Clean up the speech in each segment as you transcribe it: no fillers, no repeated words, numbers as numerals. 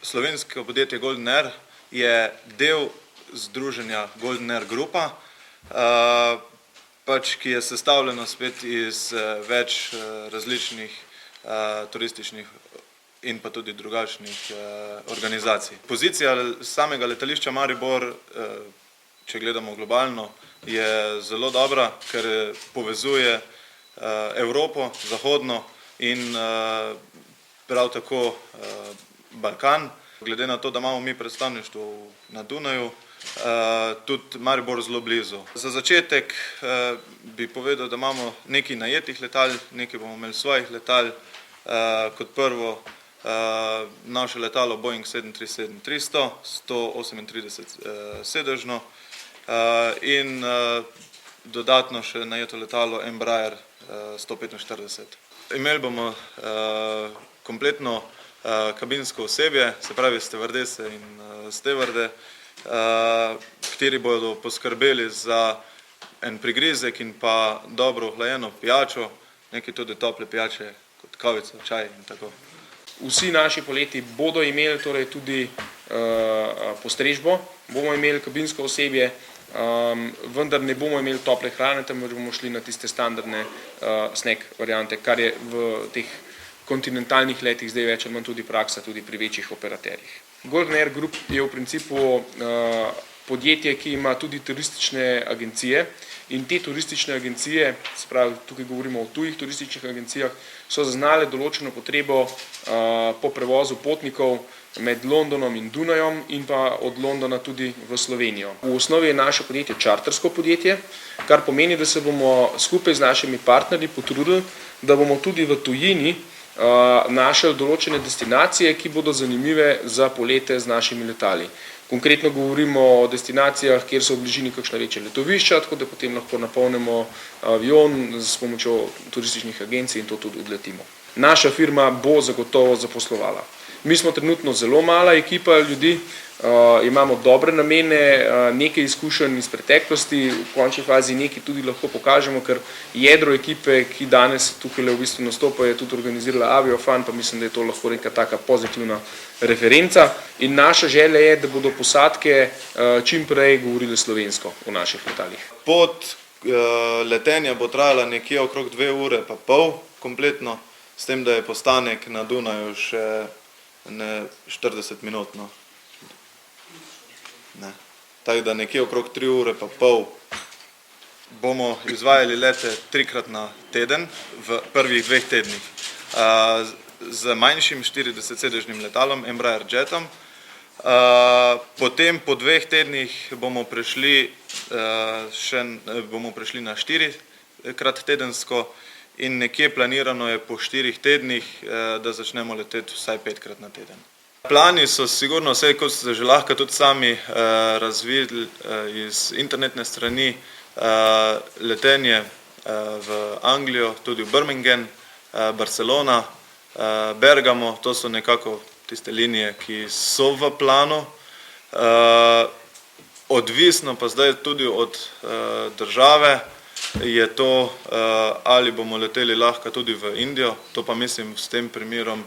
Slovensko podjetje Golden Air je del združenja Golden Air Grupa, ki je sestavljeno spet iz več različnih turističnih in pa tudi drugačnih organizacij. Pozicija samega letališča Maribor, če gledamo globalno, je zelo dobra, ker povezuje Evropo, zahodno in prav tako Balkan. Glede na to, da imamo mi predstavništvo na Dunaju, tudi Maribor zelo blizu. Za začetek bi povedal, da imamo nekaj najetih letal, nekaj bomo imeli svojih letal. Kot prvo naše letalo Boeing 737-300, 138 sedežno in dodatno še najeto letalo Embraer 145. Imeli bomo kompletno kabinsko osebje, se pravi stevardese in stevarde, kateri bodo poskrbeli za en prigrizek in pa dobro ohlajeno pijačo, nekaj tudi tople pijače kot kavica, čaj in tako. Vsi naši poleti bodo imeli torej tudi postrežbo, bomo imeli kabinsko osebje, vendar ne bomo imeli tople hrane, temveč bomo šli na tiste standardne snack variante, kar je v teh kontinentalnih letih zdaj več ali manj tudi praksa tudi pri večjih operaterjih. Golden Air Group je v principu podjetje, ki ima tudi turistične agencije in te turistične agencije, se pravi tukaj govorimo o tujih turističnih agencijah, so zaznale določeno potrebo po prevozu potnikov med Londonom in Dunajem in pa od Londona tudi v Slovenijo. V osnovi je naše podjetje čartersko podjetje, kar pomeni, da se bomo skupaj z našimi partnerji potrudili, da bomo tudi v tujini našli določene destinacije, ki bodo zanimive za polete z našimi letali. Konkretno govorimo o destinacijah, kjer so v bližini kakšna večja letovišča, tako da potem lahko napolnimo avion s pomočjo turističnih agencij in to tudi odletimo. Naša firma bo zagotovo zaposlovala. Mi smo trenutno zelo mala ekipa ljudi, imamo dobre namene, nekaj izkušenj iz preteklosti, v končni fazi nekaj tudi lahko pokažemo, ker jedro ekipe, ki danes tukaj v bistvu nastopa, je tudi organizirala Aviofan, pa mislim, da je to lahko neka taka pozitivna referenca. In naša želja je, da bodo posadke čim prej govorile slovensko v naših letalih. Pot letenja bo trajala nekje okrog 2 ure pa pol kompletno, s tem, da je postanek na Dunaju še 40 minutno. Tako da nekje okrog 3 ure pa pol bomo izvajali lete 3-krat na teden v prvih 2 tednih. Z manjšim 40-sedežnim letalom, Embraer Jetom. Potem po 2 tednih bomo prešli na 4-krat tedensko in nekje planirano je po 4 tednih, da začnemo leteti vsaj 5-krat na teden. Plani so sigurno vse, kot ste že lahko tudi sami razvili iz internetne strani, letenje v Anglijo, tudi v Birmingham, Barcelona, Bergamo, to so nekako tiste linije, ki so v planu. Odvisno pa zdaj tudi od države je to, ali bomo leteli lahko tudi v Indijo, to pa mislim s tem primerom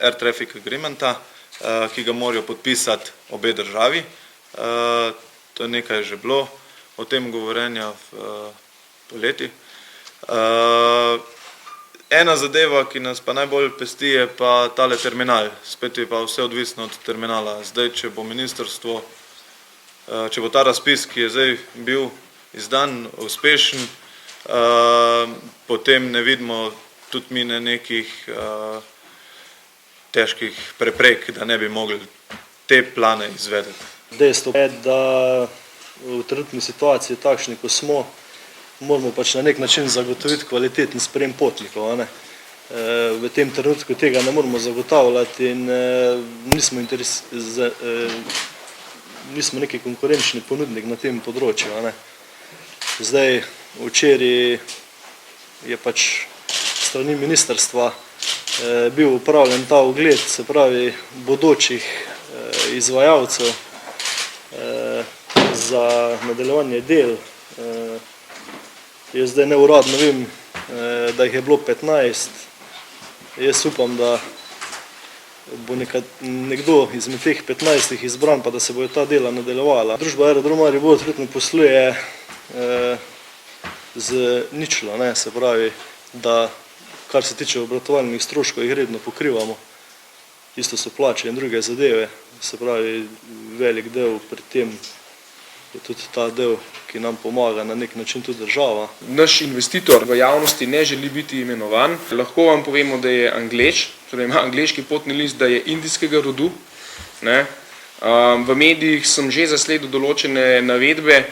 Air Traffic Agreementa, ki ga morajo podpisati obe državi. To je nekaj že bilo o tem govorenja v poleti. Ena zadeva, ki nas pa najbolj pesti, je pa tale terminal. Spet je pa vse odvisno od terminala. Zdaj, če bo ministrstvo, če bo ta razpis, ki je zdaj bil izdan, uspešen, potem ne vidimo tudi mi nekih težkih preprek, da ne bi mogli te plane izvedeti. Dejstvo je, da v trenutni situaciji takšni, ko smo, moramo pač na nek način zagotoviti kvaliteten sprejem potnikov. V tem trenutku tega ne moramo zagotavljati in nismo neki konkurenčni ponudnik na tem področju. Zdaj, včeraj je pač strani ministrstva bil upravljen ta ogled, se pravi bodočih izvajalcev za nadaljevanje del. Jaz zdaj neuradno vem, da jih je bilo 15. Jaz upam, da bo nekdo izmed teh 15 izbran, pa da se bojo ta dela nadaljevala. Družba Aerodrom Maribor trenutno posluje z ničlo, ne, se pravi, da kar se tiče obratovalnih stroškov, jih redno pokrivamo. Isto so plače in druge zadeve, se pravi, velik del pri tem je tudi ta del, ki nam pomaga na nek način tudi država. Naš investitor v javnosti ne želi biti imenovan. Lahko vam povemo, da je Anglež, torej ima angleški potni list, da je indijskega rodu. Ne. V medijih sem že zasledil določene navedbe,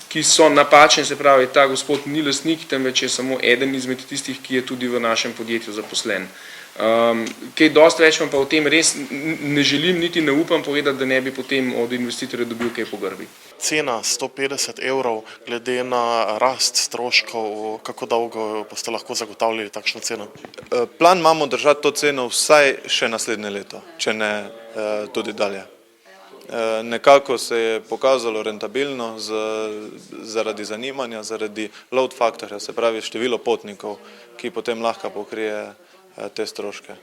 ki so napačne, se pravi, ta gospod ni lastnik, temveč je samo eden izmed tistih, ki je tudi v našem podjetju zaposlen. Kaj dosti več vam pa o tem res ne želim, niti ne upam povedati, da ne bi potem od investitorja dobil kaj po grbi. Cena 150 evrov, glede na rast stroškov, kako dolgo boste lahko zagotavljali takšno ceno? Plan imamo držati to ceno vsaj še naslednje leto, če ne tudi dalje. Nekako se je pokazalo rentabilno zaradi zanimanja, zaradi load faktorja, se pravi število potnikov, ki potem lahko pokrije te stroške.